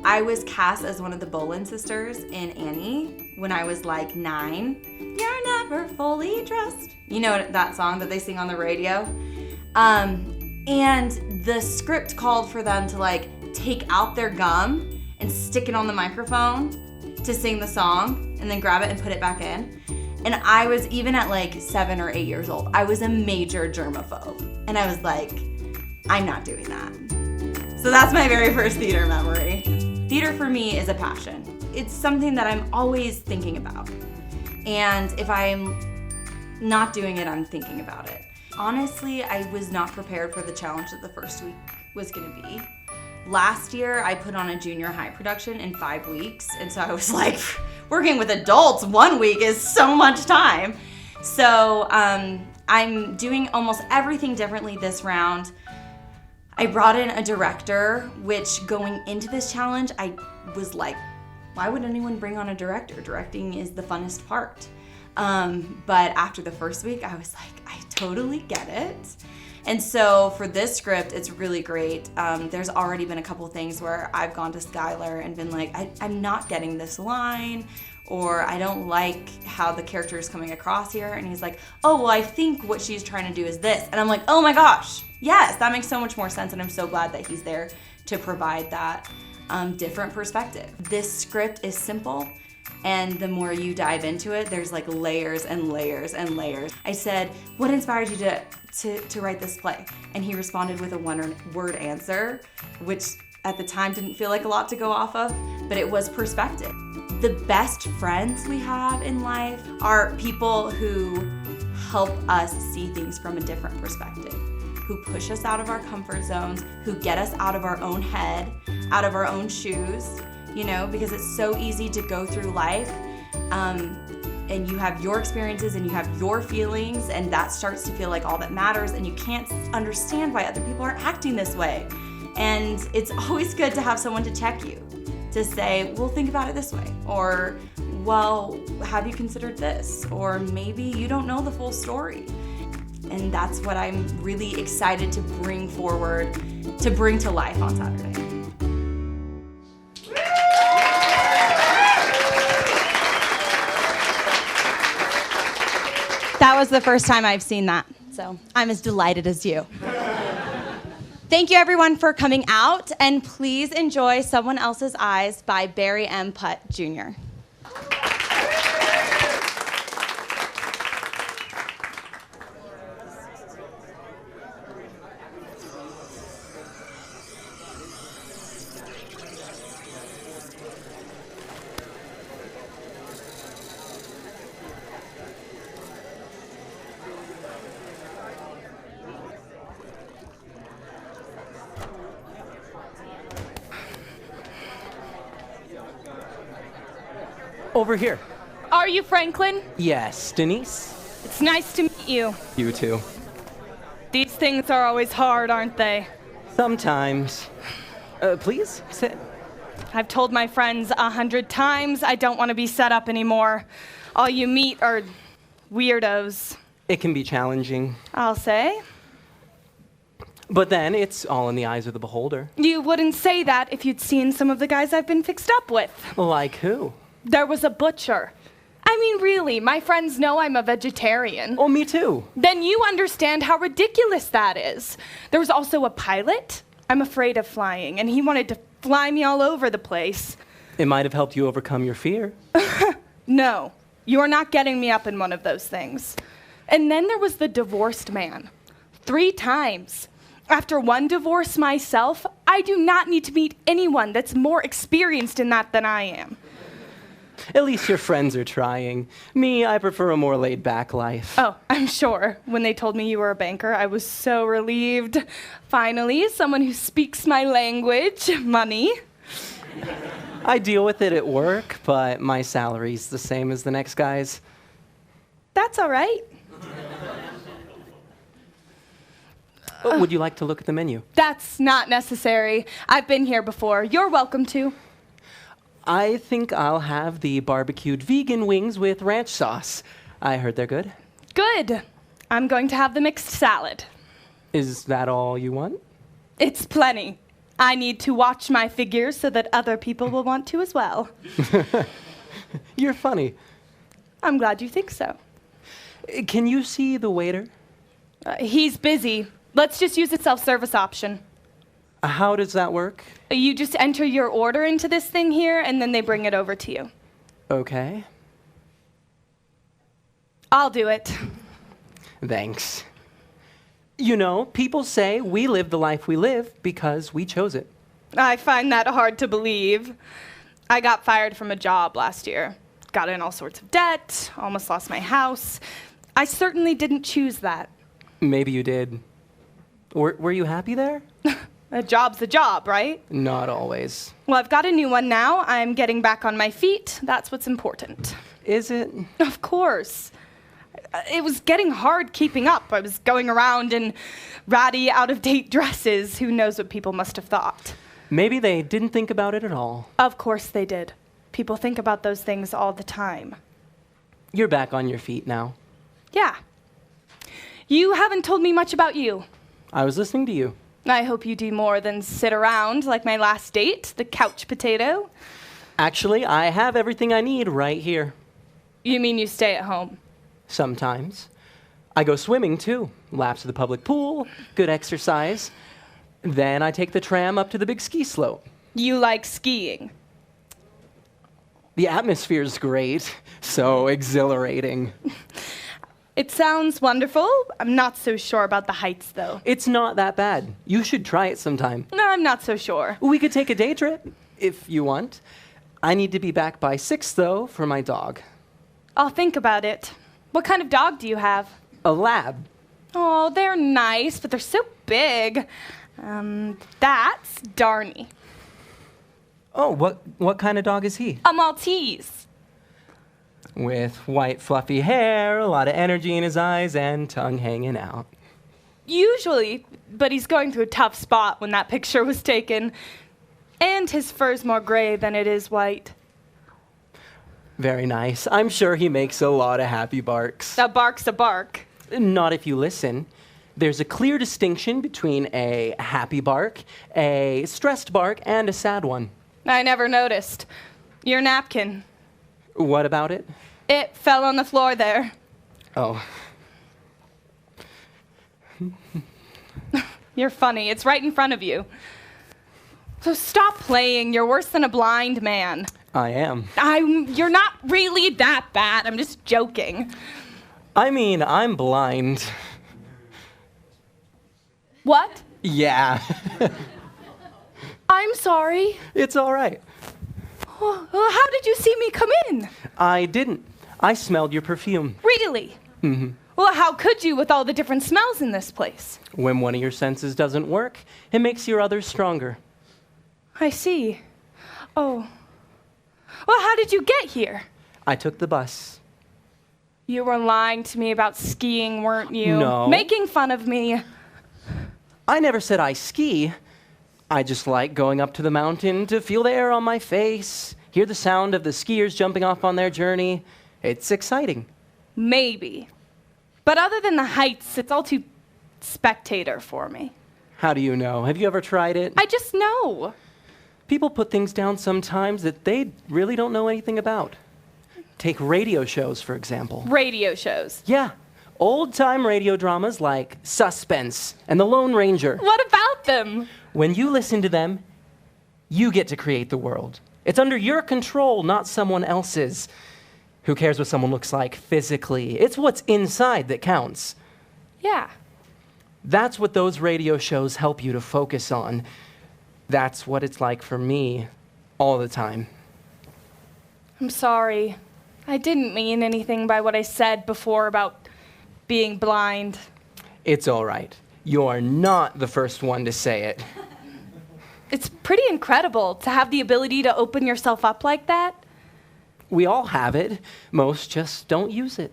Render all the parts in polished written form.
I was cast as one of the Boleyn sisters in Annie when I was like 9. You're never fully dressed. You know that song that they sing on the radio? And the script called for them to like take out their gum and stick it on the microphone to sing the song and then grab it and put it back in. And I was, even at like 7 or 8 years old, I was a major germaphobe. And I was like, I'm not doing that. So that's my very first theater memory. Theater for me is a passion. It's something that I'm always thinking about. And if I'm not doing it, I'm thinking about it. Honestly, I was not prepared for the challenge that the first week was gonna be. Last year, I put on a junior high production in 5 weeks. And so I was like, working with adults 1 week is so much time. So I'm doing almost everything differently this round. I brought in a director, which going into this challenge, I was like, why would anyone bring on a director? Directing is the funnest part. But after the first week, I was like, I totally get it. And so for this script, it's really great. There's already been a couple things where I've gone to Skylar and been like, I'm not getting this line, or I don't like how the character is coming across here. And he's like, oh, well, I think what she's trying to do is this. And I'm like, oh my gosh, yes, that makes so much more sense. And I'm so glad that he's there to provide that different perspective. This script is simple. And the more you dive into it, there's like layers and layers and layers. I said, what inspired you to write this play? And he responded with a one-word answer, which at the time didn't feel like a lot to go off of, but it was perspective. The best friends we have in life are people who help us see things from a different perspective, who push us out of our comfort zones, who get us out of our own head, out of our own shoes, you know, because it's so easy to go through life and you have your experiences and you have your feelings, and that starts to feel like all that matters, and you can't understand why other people are acting this way. And it's always good to have someone to check you, to say, well, think about it this way, or, well, have you considered this? Or maybe you don't know the full story. And that's what I'm really excited to bring forward, to bring to life on Saturday. That was the first time I've seen that, so I'm as delighted as you. Thank you everyone for coming out, and please enjoy Someone Else's Eyes by Barry M. Putt Jr. Over here. Are you Franklin? Yes, Denise? It's nice to meet you. You too. These things are always hard, aren't they? Sometimes. Please, sit. I've told my friends 100 times I don't want to be set up anymore. All you meet are weirdos. It can be challenging. I'll say. But then it's all in the eyes of the beholder. You wouldn't say that if you'd seen some of the guys I've been fixed up with. Like who? There was a butcher. I mean, really, my friends know I'm a vegetarian. Oh, me too. Then you understand how ridiculous that is. There was also a pilot. I'm afraid of flying, and he wanted to fly me all over the place. It might have helped you overcome your fear. No, you're not getting me up in one of those things. And then there was the divorced man. 3 times. After one divorce myself, I do not need to meet anyone that's more experienced in that than I am. At least your friends are trying. Me, I prefer a more laid-back life. Oh, I'm sure. When they told me you were a banker, I was so relieved. Finally, someone who speaks my language. Money. I deal with it at work, but my salary's the same as the next guy's. That's all right. Would you like to look at the menu? That's not necessary. I've been here before. You're welcome to. I think I'll have the barbecued vegan wings with ranch sauce. I heard they're good. Good. I'm going to have the mixed salad. Is that all you want? It's plenty. I need to watch my figures so that other people will want to as well. You're funny. I'm glad you think so. Can you see the waiter? He's busy. Let's just use the self-service option. How does that work? You just enter your order into this thing here, and then they bring it over to you. Okay. I'll do it. Thanks. You know, people say we live the life we live because we chose it. I find that hard to believe. I got fired from a job last year. Got in all sorts of debt, almost lost my house. I certainly didn't choose that. Maybe you did. Were you happy there? A job's a job, right? Not always. Well, I've got a new one now. I'm getting back on my feet. That's what's important. Is it? Of course. It was getting hard keeping up. I was going around in ratty, out-of-date dresses. Who knows what people must have thought? Maybe they didn't think about it at all. Of course they did. People think about those things all the time. You're back on your feet now. Yeah. You haven't told me much about you. I was listening to you. I hope you do more than sit around like my last date, the couch potato. Actually, I have everything I need right here. You mean you stay at home? Sometimes. I go swimming too. Laps of the public pool, good exercise. Then I take the tram up to the big ski slope. You like skiing? The atmosphere's great, so exhilarating. It sounds wonderful. I'm not so sure about the heights, though. It's not that bad. You should try it sometime. No, I'm not so sure. We could take a day trip, if you want. I need to be back by 6, though, for my dog. I'll think about it. What kind of dog do you have? A lab. Oh, they're nice, but they're so big. That's Darnie. Oh, what kind of dog is he? A Maltese. With white fluffy hair, a lot of energy in his eyes, and tongue hanging out. Usually, but he's going through a tough spot when that picture was taken. And his fur's more gray than it is white. Very nice. I'm sure he makes a lot of happy barks. A bark's a bark. Not if you listen. There's a clear distinction between a happy bark, a stressed bark, and a sad one. I never noticed. Your napkin. What about it? It fell on the floor there. Oh. You're funny. It's right in front of you. So stop playing. You're worse than a blind man. I am. You're not really that bad. I'm just joking. I mean, I'm blind. What? Yeah. I'm sorry. It's all right. Well, how did you see me come in? I didn't. I smelled your perfume. Really? Mm-hmm. Well, how could you with all the different smells in this place? When one of your senses doesn't work, it makes your others stronger. I see. Oh. Well, how did you get here? I took the bus. You were lying to me about skiing, weren't you? No. Making fun of me. I never said I ski. I just like going up to the mountain to feel the air on my face, hear the sound of the skiers jumping off on their journey. It's exciting. Maybe. But other than the heights, it's all too spectator for me. How do you know? Have you ever tried it? I just know. People put things down sometimes that they really don't know anything about. Take radio shows, for example. Radio shows. Yeah. Old-time radio dramas like Suspense and The Lone Ranger. What about them? When you listen to them, you get to create the world. It's under your control, not someone else's. Who cares what someone looks like physically? It's what's inside that counts. Yeah. That's what those radio shows help you to focus on. That's what it's like for me all the time. I'm sorry. I didn't mean anything by what I said before about being blind. It's all right. You're not the first one to say it. It's pretty incredible to have the ability to open yourself up like that. We all have it. Most just don't use it.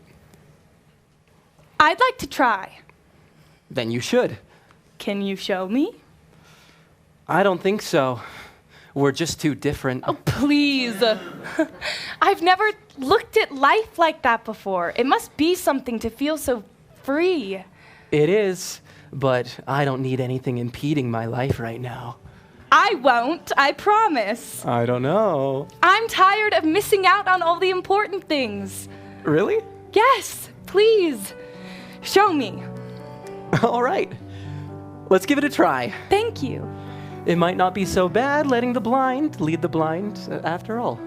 I'd like to try. Then you should. Can you show me? I don't think so. We're just too different. Oh, please. I've never looked at life like that before. It must be something to feel so free. It is, but I don't need anything impeding my life right now. I won't, I promise. I don't know. I'm tired of missing out on all the important things. Really? Yes, please. Show me. All right. Let's give it a try. Thank you. It might not be so bad letting the blind lead the blind after all.